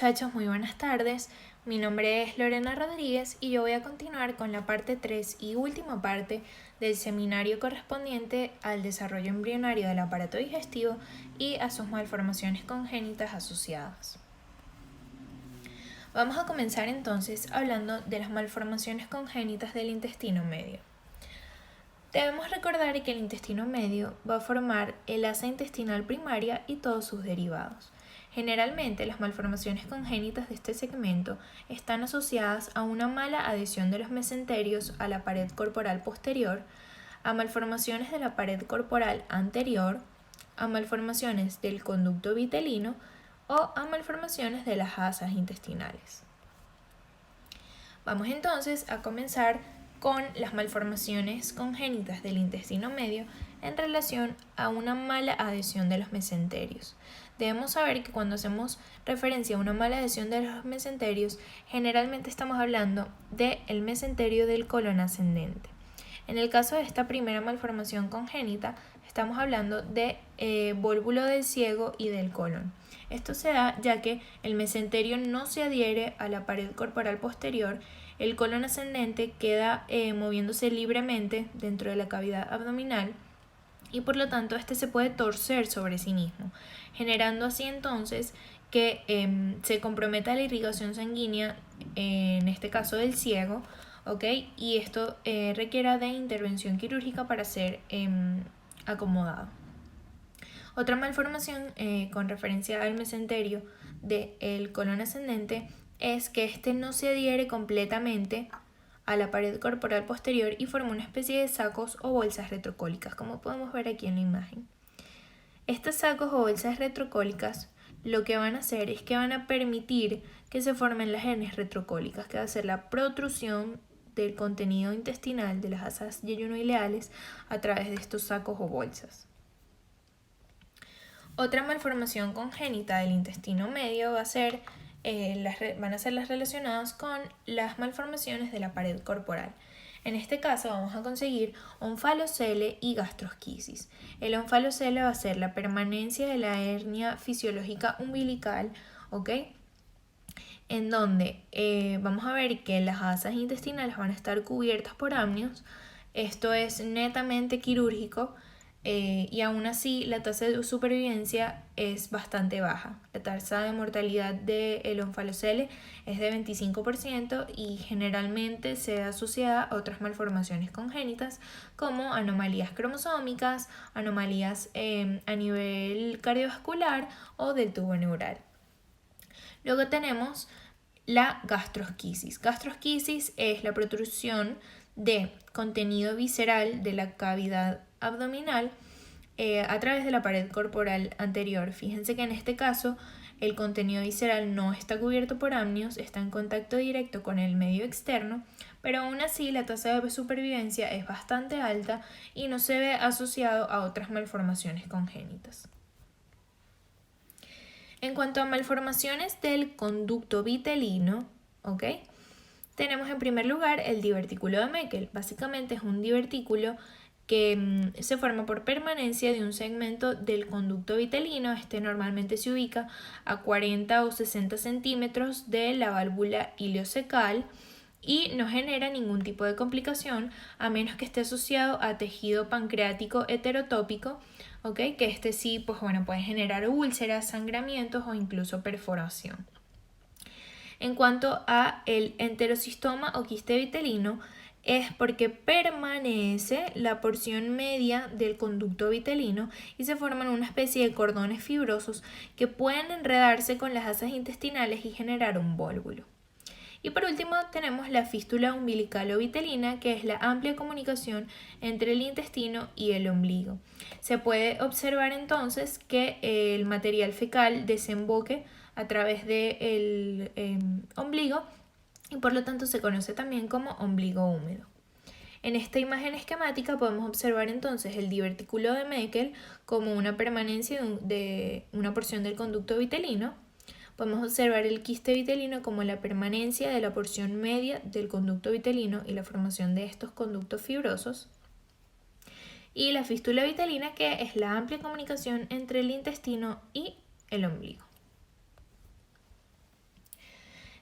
Muchachos, muy buenas tardes. Mi nombre es Lorena Rodríguez y yo voy a continuar con la parte 3 y última parte del seminario correspondiente al desarrollo embrionario del aparato digestivo y a sus malformaciones congénitas asociadas. Vamos a comenzar entonces hablando de las malformaciones congénitas del intestino medio. Debemos recordar que el intestino medio va a formar el asa intestinal primaria y todos sus derivados. Generalmente, las malformaciones congénitas de este segmento están asociadas a una mala adhesión de los mesenterios a la pared corporal posterior, a malformaciones de la pared corporal anterior, a malformaciones del conducto vitelino o a malformaciones de las asas intestinales. Vamos entonces a comenzar con las malformaciones congénitas del intestino medio en relación a una mala adhesión de los mesenterios. Debemos saber que cuando hacemos referencia a una mala adhesión de los mesenterios, generalmente estamos hablando del mesenterio del colon ascendente. En el caso de esta primera malformación congénita, estamos hablando de vólvulo del ciego y del colon. Esto se da ya que el mesenterio no se adhiere a la pared corporal posterior, el colon ascendente queda moviéndose libremente dentro de la cavidad abdominal y por lo tanto este se puede torcer sobre sí mismo, generando así entonces que se comprometa la irrigación sanguínea, en este caso del ciego, ¿okay? Y esto requiera de intervención quirúrgica para ser acomodado. Otra malformación con referencia al mesenterio del colon ascendente es que este no se adhiere completamente a la pared corporal posterior y forma una especie de sacos o bolsas retrocólicas, como podemos ver aquí en la imagen. Estos sacos o bolsas retrocólicas lo que van a hacer es que van a permitir que se formen las hernias retrocólicas, que va a ser la protrusión del contenido intestinal de las asas yeyunoileales a través de estos sacos o bolsas. Otra malformación congénita del intestino medio van a ser las relacionadas con las malformaciones de la pared corporal. En este caso vamos a conseguir onfalocele y gastrosquisis. El onfalocele va a ser la permanencia de la hernia fisiológica umbilical, ¿ok? En donde vamos a ver que las asas intestinales van a estar cubiertas por amnios. Esto es netamente quirúrgico. Y aún así la tasa de supervivencia es bastante baja. La tasa de mortalidad del onfalocele es de 25% y generalmente se ve asociada a otras malformaciones congénitas como anomalías cromosómicas, anomalías a nivel cardiovascular o del tubo neural. Luego tenemos la gastrosquisis. Gastrosquisis es la protrusión de contenido visceral de la cavidad abdominal a través de la pared corporal anterior. Fíjense que en este caso el contenido visceral no está cubierto por amnios, está en contacto directo con el medio externo, pero aún así la tasa de supervivencia es bastante alta y no se ve asociado a otras malformaciones congénitas. En cuanto a malformaciones del conducto vitelino, ¿ok? Tenemos en primer lugar el divertículo de Meckel. Básicamente es un divertículo que se forma por permanencia de un segmento del conducto vitelino. Este normalmente se ubica a 40 o 60 centímetros de la válvula ileocecal y no genera ningún tipo de complicación a menos que esté asociado a tejido pancreático heterotópico, ¿okay? Que este sí, pues bueno, puede generar úlceras, sangramientos o incluso perforación. En cuanto a el enterocistoma o quiste vitelino, es porque permanece la porción media del conducto vitelino y se forman una especie de cordones fibrosos que pueden enredarse con las asas intestinales y generar un vólvulo. Y por último tenemos la fístula umbilical-vitelina, que es la amplia comunicación entre el intestino y el ombligo. Se puede observar entonces que el material fecal desemboque a través del ombligo y por lo tanto se conoce también como ombligo húmedo. En esta imagen esquemática podemos observar entonces el divertículo de Meckel como una permanencia de una porción del conducto vitelino. Podemos observar el quiste vitelino como la permanencia de la porción media del conducto vitelino y la formación de estos conductos fibrosos. Y la fístula vitelina, que es la amplia comunicación entre el intestino y el ombligo.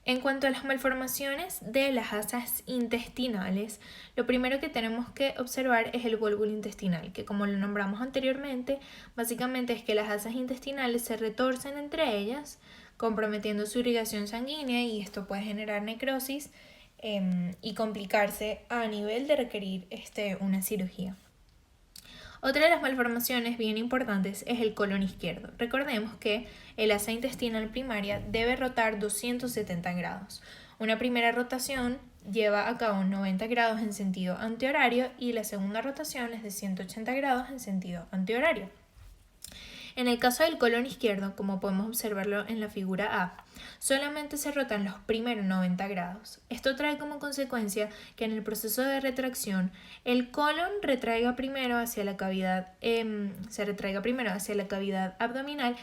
En cuanto a las malformaciones de las asas intestinales, lo primero que tenemos que observar es el vólvulo intestinal, que como lo nombramos anteriormente, básicamente es que las asas intestinales se retorcen entre ellas, comprometiendo su irrigación sanguínea y esto puede generar necrosis y complicarse a nivel de requerir una cirugía. Otra de las malformaciones bien importantes es el colon izquierdo. Recordemos que el asa intestinal primaria debe rotar 270 grados. Una primera rotación lleva a cabo 90 grados en sentido antihorario y la segunda rotación es de 180 grados en sentido antihorario. En el caso del colon izquierdo, como podemos observarlo en la figura A, solamente se rotan los primeros 90 grados. Esto trae como consecuencia que en el proceso de retracción el colon retraiga primero hacia la cavidad, abdominal,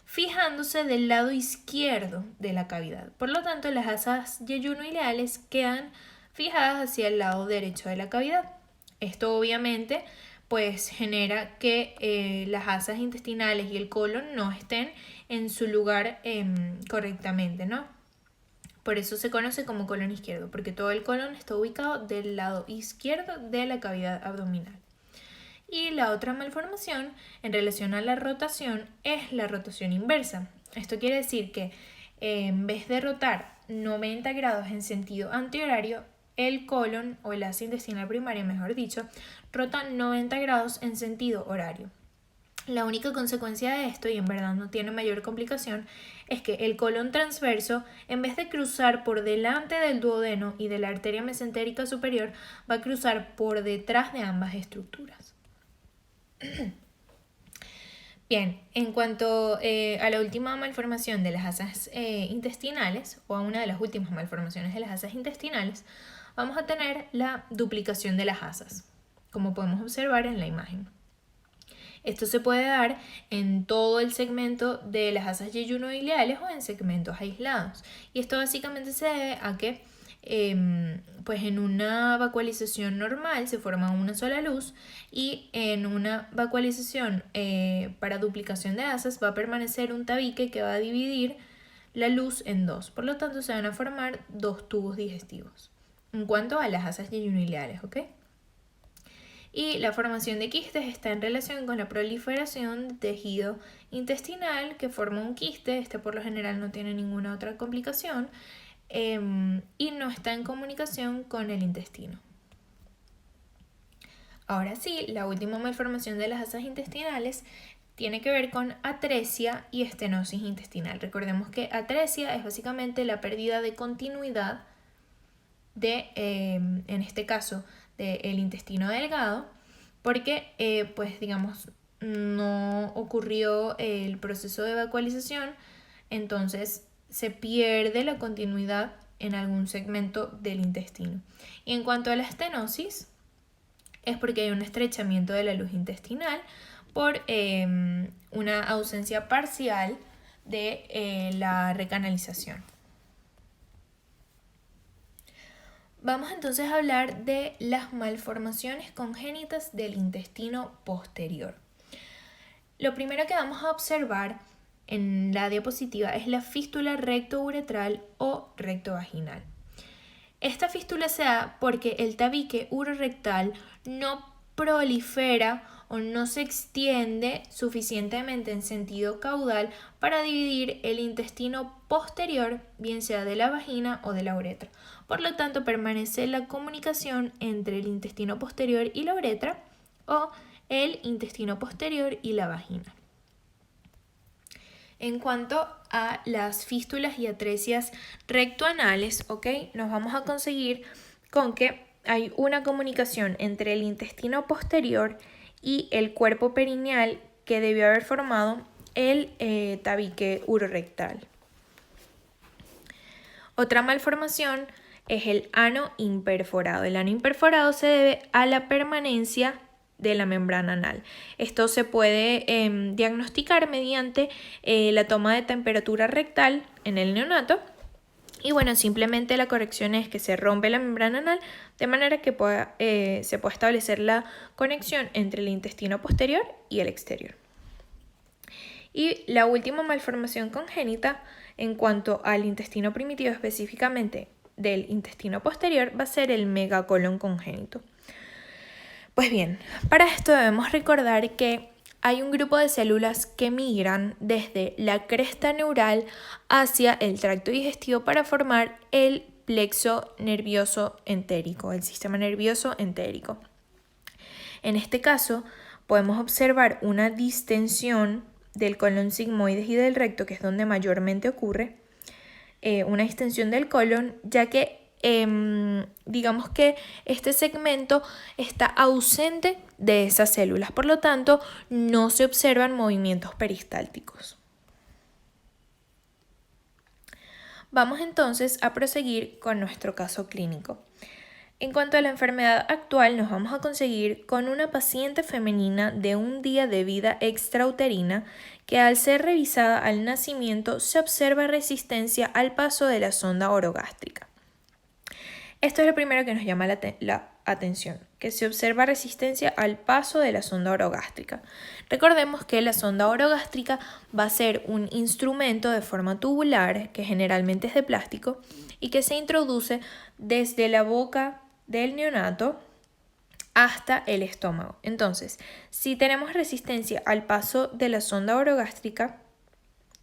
fijándose del lado izquierdo de la cavidad. Por lo tanto, las asas yeyunoileales quedan fijadas hacia el lado derecho de la cavidad. Esto obviamente pues genera que las asas intestinales y el colon no estén en su lugar correctamente, ¿no? Por eso se conoce como colon izquierdo, porque todo el colon está ubicado del lado izquierdo de la cavidad abdominal. Y la otra malformación en relación a la rotación es la rotación inversa. Esto quiere decir que en vez de rotar 90 grados en sentido antihorario, el colon o el asa intestinal primaria, mejor dicho, rota 90 grados en sentido horario. La única consecuencia de esto, y en verdad no tiene mayor complicación, es que el colon transverso, en vez de cruzar por delante del duodeno y de la arteria mesentérica superior, va a cruzar por detrás de ambas estructuras. Bien, en cuanto a la última malformación de las asas intestinales, o a una de las últimas malformaciones de las asas intestinales, vamos a tener la duplicación de las asas, como podemos observar en la imagen. Esto se puede dar en todo el segmento de las asas yeyunoileales o en segmentos aislados. Y esto básicamente se debe a que pues en una vacuolización normal se forma una sola luz y en una vacuolización para duplicación de asas va a permanecer un tabique que va a dividir la luz en dos. Por lo tanto, se van a formar dos tubos digestivos en cuanto a las asas yeyunoileales, ¿ok? Y la formación de quistes está en relación con la proliferación de tejido intestinal que forma un quiste. Este por lo general no tiene ninguna otra complicación y no está en comunicación con el intestino. Ahora sí, la última malformación de las asas intestinales tiene que ver con atresia y estenosis intestinal. Recordemos que atresia es básicamente la pérdida de continuidad en este caso, del intestino delgado, porque, pues digamos, no ocurrió el proceso de vacuolización, entonces se pierde la continuidad en algún segmento del intestino. Y en cuanto a la estenosis, es porque hay un estrechamiento de la luz intestinal por una ausencia parcial de la recanalización. Vamos entonces a hablar de las malformaciones congénitas del intestino posterior. Lo primero que vamos a observar en la diapositiva es la fístula rectouretral o rectovaginal. Esta fístula se da porque el tabique urorectal no prolifera o no se extiende suficientemente en sentido caudal para dividir el intestino posterior, bien sea de la vagina o de la uretra. Por lo tanto, permanece la comunicación entre el intestino posterior y la uretra o el intestino posterior y la vagina. En cuanto a las fístulas y atresias rectoanales, nos vamos a conseguir con que hay una comunicación entre el intestino posterior y el cuerpo perineal que debió haber formado el tabique urorectal. Otra malformación es el ano imperforado. El ano imperforado se debe a la permanencia de la membrana anal. Esto se puede diagnosticar mediante la toma de temperatura rectal en el neonato. Y bueno, simplemente la corrección es que se rompe la membrana anal de manera que se pueda establecer la conexión entre el intestino posterior y el exterior. Y la última malformación congénita En cuanto al intestino primitivo, específicamente del intestino posterior, va a ser el megacolon congénito. Pues bien, para esto debemos recordar que hay un grupo de células que migran desde la cresta neural hacia el tracto digestivo para formar el plexo nervioso entérico, el sistema nervioso entérico. En este caso, podemos observar una distensión del colon sigmoides y del recto, que es donde mayormente ocurre, una distensión del colon, ya que digamos que este segmento está ausente de esas células, por lo tanto no se observan movimientos peristálticos. Vamos entonces a proseguir con nuestro caso clínico. En cuanto a la enfermedad actual, nos vamos a conseguir con una paciente femenina de un día de vida extrauterina que al ser revisada al nacimiento se observa resistencia al paso de la sonda orogástrica. Esto es lo primero que nos llama la atención, que se observa resistencia al paso de la sonda orogástrica. Recordemos que la sonda orogástrica va a ser un instrumento de forma tubular, que generalmente es de plástico, y que se introduce desde la boca del neonato hasta el estómago. Entonces, si tenemos resistencia al paso de la sonda orogástrica,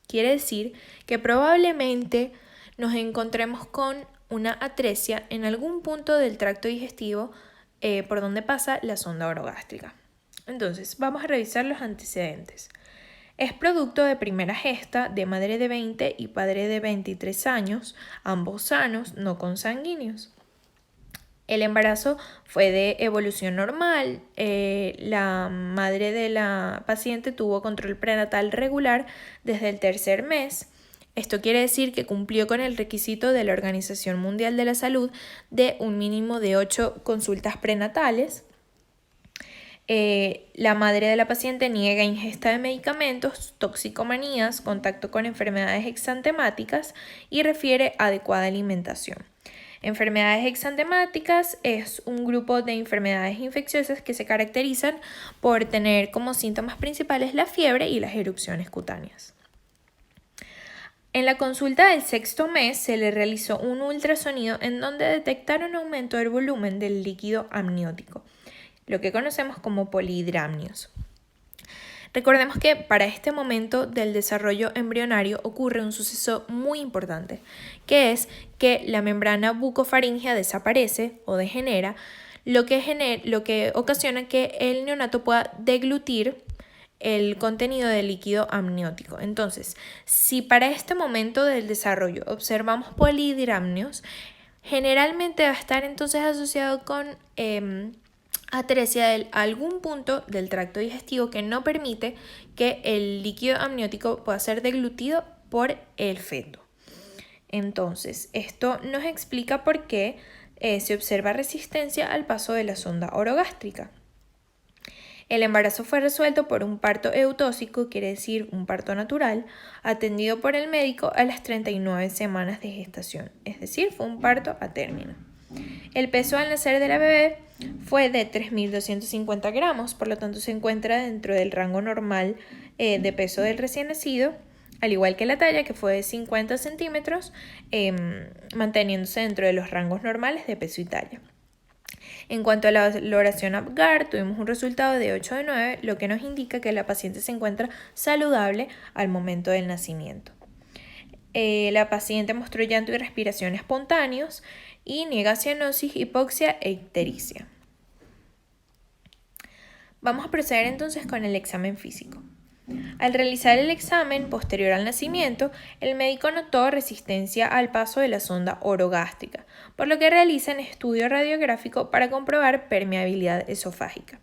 quiere decir que probablemente nos encontremos con una atresia en algún punto del tracto digestivo por donde pasa la sonda orogástrica. Entonces, vamos a revisar los antecedentes. Es producto de primera gesta de madre de 20 y padre de 23 años, ambos sanos, no consanguíneos. El embarazo fue de evolución normal. La madre de la paciente tuvo control prenatal regular desde el tercer mes. Esto quiere decir que cumplió con el requisito de la Organización Mundial de la Salud de un mínimo de 8 consultas prenatales. La madre de la paciente niega ingesta de medicamentos, toxicomanías, contacto con enfermedades exantemáticas y refiere adecuada alimentación. Enfermedades exantemáticas es un grupo de enfermedades infecciosas que se caracterizan por tener como síntomas principales la fiebre y las erupciones cutáneas. En la consulta del sexto mes se le realizó un ultrasonido en donde detectaron aumento del volumen del líquido amniótico, lo que conocemos como polihidramnios. Recordemos que para este momento del desarrollo embrionario ocurre un suceso muy importante, que es que la membrana bucofaríngea desaparece o degenera, lo que ocasiona que el neonato pueda deglutir el contenido del líquido amniótico. Entonces, si para este momento del desarrollo observamos polihidramnios, generalmente va a estar entonces asociado con atresia de algún punto del tracto digestivo que no permite que el líquido amniótico pueda ser deglutido por el feto. Entonces, esto nos explica por qué se observa resistencia al paso de la sonda orogástrica. El embarazo fue resuelto por un parto eutóxico, quiere decir un parto natural, atendido por el médico a las 39 semanas de gestación, es decir, fue un parto a término. El peso al nacer de la bebé fue de 3.250 gramos, por lo tanto se encuentra dentro del rango normal de peso del recién nacido, al igual que la talla, que fue de 50 centímetros, manteniéndose dentro de los rangos normales de peso y talla. En cuanto a la valoración Apgar, tuvimos un resultado de 8 de 9, lo que nos indica que la paciente se encuentra saludable al momento del nacimiento. La paciente mostró llanto y respiración espontáneos y niega cianosis, hipoxia e ictericia. Vamos a proceder entonces con el examen físico. Al realizar el examen posterior al nacimiento, el médico notó resistencia al paso de la sonda orogástrica, por lo que realizan estudio radiográfico para comprobar permeabilidad esofágica,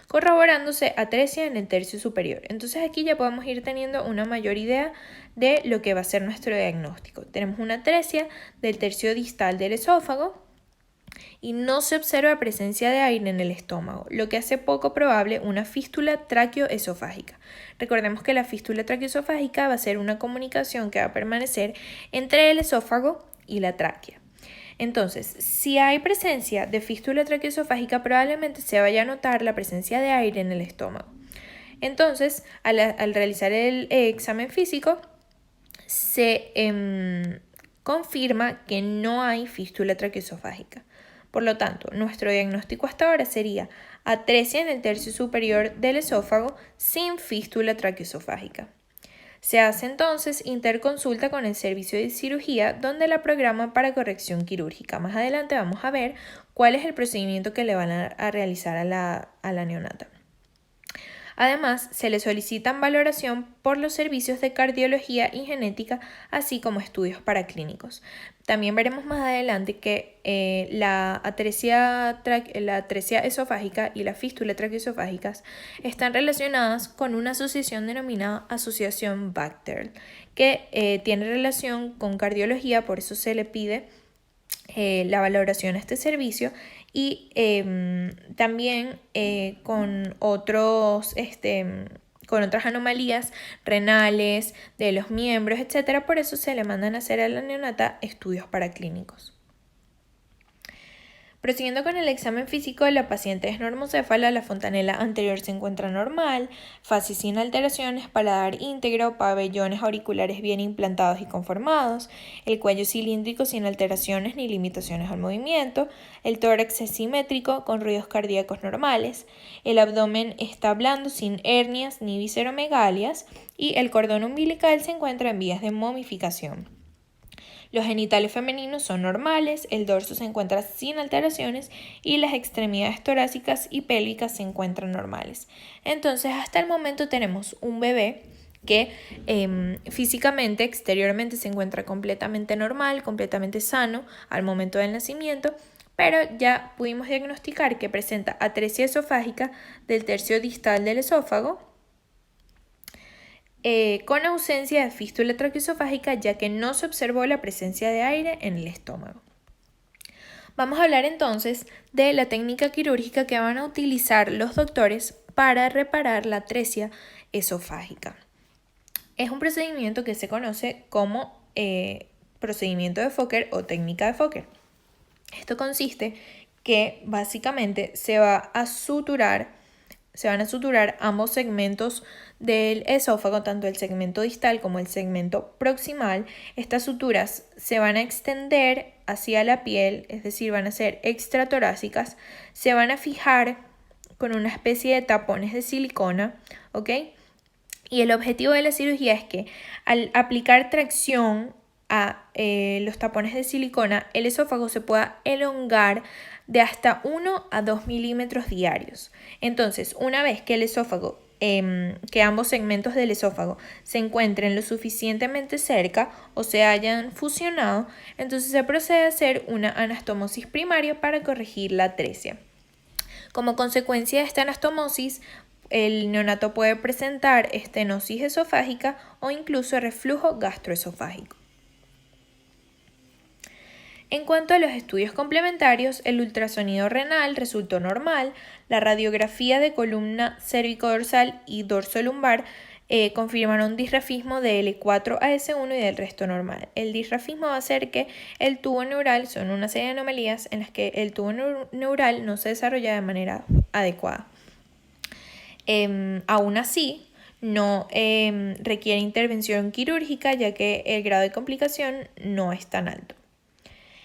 corroborándose atresia en el tercio superior. Entonces aquí ya podemos ir teniendo una mayor idea de lo que va a ser nuestro diagnóstico. Tenemos una atresia del tercio distal del esófago y no se observa presencia de aire en el estómago, lo que hace poco probable una fístula tráqueo-esofágica. Recordemos que la fístula tráqueo-esofágica va a ser una comunicación que va a permanecer entre el esófago y la tráquea. Entonces, si hay presencia de fístula tráqueo-esofágica, probablemente se vaya a notar la presencia de aire en el estómago. Entonces, al realizar el examen físico, se confirma que no hay fístula traqueoesofágica. Por lo tanto, nuestro diagnóstico hasta ahora sería atresia en el tercio superior del esófago sin fístula traqueoesofágica. Se hace entonces interconsulta con el servicio de cirugía, donde la programan para corrección quirúrgica. Más adelante vamos a ver cuál es el procedimiento que le van a realizar a la neonata. Además, se le solicitan valoración por los servicios de cardiología y genética, así como estudios paraclínicos. También veremos más adelante que la atresia esofágica y la fístula traqueoesofágicas están relacionadas con una asociación denominada asociación Bacter, que tiene relación con cardiología, por eso se le pide la valoración a este servicio, y también con otras anomalías renales de los miembros, etc. Por eso se le mandan a hacer a la neonata estudios paraclínicos. Prosiguiendo con el examen físico, la paciente es normocéfala, la fontanela anterior se encuentra normal, facies sin alteraciones, paladar íntegro, pabellones auriculares bien implantados y conformados, el cuello cilíndrico sin alteraciones ni limitaciones al movimiento, el tórax es simétrico con ruidos cardíacos normales, el abdomen está blando sin hernias ni visceromegalias y el cordón umbilical se encuentra en vías de momificación. Los genitales femeninos son normales, el dorso se encuentra sin alteraciones y las extremidades torácicas y pélvicas se encuentran normales. Entonces, hasta el momento tenemos un bebé que físicamente, exteriormente se encuentra completamente normal, completamente sano al momento del nacimiento, pero ya pudimos diagnosticar que presenta atresia esofágica del tercio distal del esófago, con ausencia de fístula traqueoesofágica, ya que no se observó la presencia de aire en el estómago. Vamos a hablar entonces de la técnica quirúrgica que van a utilizar los doctores para reparar la atresia esofágica. Es un procedimiento que se conoce como procedimiento de Fokker o técnica de Fokker. Esto consiste que básicamente se van a suturar ambos segmentos del esófago, tanto el segmento distal como el segmento proximal. Estas suturas se van a extender hacia la piel, es decir, van a ser extratorácicas, se van a fijar con una especie de tapones de silicona, ¿ok? Y el objetivo de la cirugía es que al aplicar tracción a los tapones de silicona, el esófago se pueda elongar de hasta 1 a 2 milímetros diarios. Entonces, una vez que el esófago, que ambos segmentos del esófago se encuentren lo suficientemente cerca o se hayan fusionado, entonces se procede a hacer una anastomosis primaria para corregir la atresia. Como consecuencia de esta anastomosis, el neonato puede presentar estenosis esofágica o incluso reflujo gastroesofágico. En cuanto a los estudios complementarios, el ultrasonido renal resultó normal, la radiografía de columna cérvico-dorsal y dorso-lumbar confirmaron disrafismo de L4 a S1 y del resto normal. El disrafismo va a ser que el tubo neural, son una serie de anomalías en las que el tubo neural no se desarrolla de manera adecuada. Aún así, no requiere intervención quirúrgica, ya que el grado de complicación no es tan alto.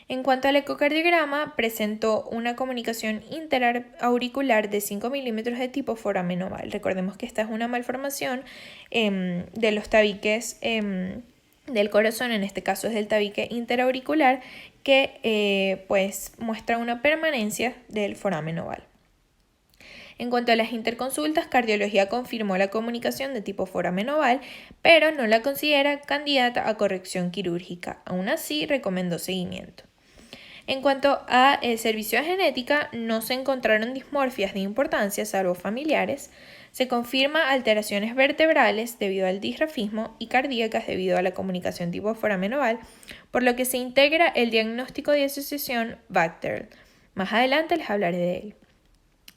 En cuanto al ecocardiograma, presentó una comunicación interauricular de 5 milímetros de tipo foramen oval. Recordemos que esta es una malformación de los tabiques del corazón, en este caso es del tabique interauricular, que pues muestra una permanencia del foramen oval. En cuanto a las interconsultas, cardiología confirmó la comunicación de tipo foramen oval, pero no la considera candidata a corrección quirúrgica. Aún así, recomendó seguimiento. En cuanto a servicio de genética, no se encontraron dismorfias de importancia, salvo familiares. Se confirma alteraciones vertebrales debido al disrafismo y cardíacas debido a la comunicación tipo foramen oval, por lo que se integra el diagnóstico de asociación Bacter. Más adelante les hablaré de él.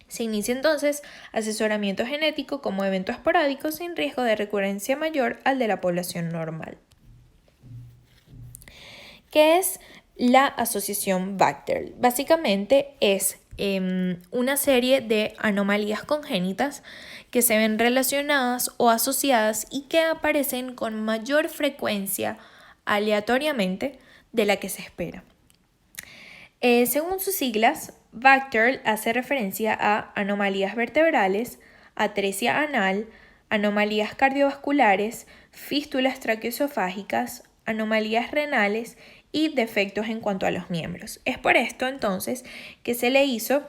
Se inicia entonces asesoramiento genético como evento esporádico sin riesgo de recurrencia mayor al de la población normal. ¿Qué es la asociación Bacter? Básicamente es una serie de anomalías congénitas que se ven relacionadas o asociadas y que aparecen con mayor frecuencia aleatoriamente de la que se espera. Según sus siglas, VACTERL hace referencia a anomalías vertebrales, atresia anal, anomalías cardiovasculares, fístulas traqueoesofágicas, anomalías renales y defectos en cuanto a los miembros. Es por esto entonces que se le hizo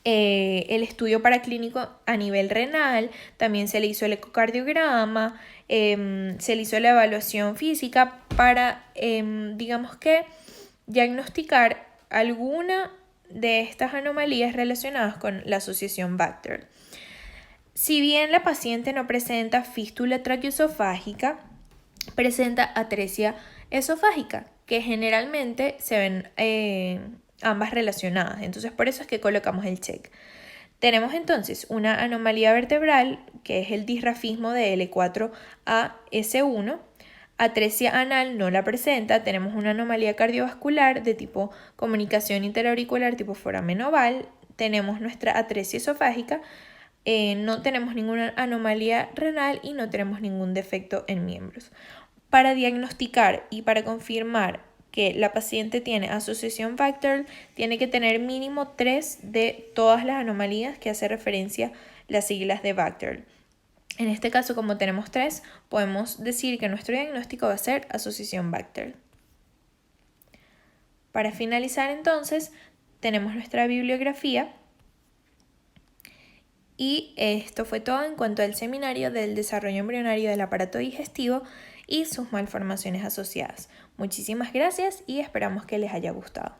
el estudio paraclínico a nivel renal, también se le hizo el ecocardiograma, se le hizo la evaluación física para, digamos que, diagnosticar alguna de estas anomalías relacionadas con la asociación VACTERL. Si bien la paciente no presenta fístula traqueoesofágica, presenta atresia esofágica, que generalmente se ven ambas relacionadas. Entonces, por eso es que colocamos el check. Tenemos entonces una anomalía vertebral, que es el disrafismo de L4-AS1. Atresia anal no la presenta. Tenemos una anomalía cardiovascular de tipo comunicación interauricular tipo foramen oval. Tenemos nuestra atresia esofágica. No tenemos ninguna anomalía renal y no tenemos ningún defecto en miembros. Para diagnosticar y para confirmar que la paciente tiene asociación VACTERL, tiene que tener mínimo 3 de todas las anomalías que hace referencia las siglas de VACTERL. En este caso, como tenemos 3, podemos decir que nuestro diagnóstico va a ser asociación VACTERL. Para finalizar entonces, tenemos nuestra bibliografía. Y esto fue todo en cuanto al seminario del desarrollo embrionario del aparato digestivo y sus malformaciones asociadas. Muchísimas gracias y esperamos que les haya gustado.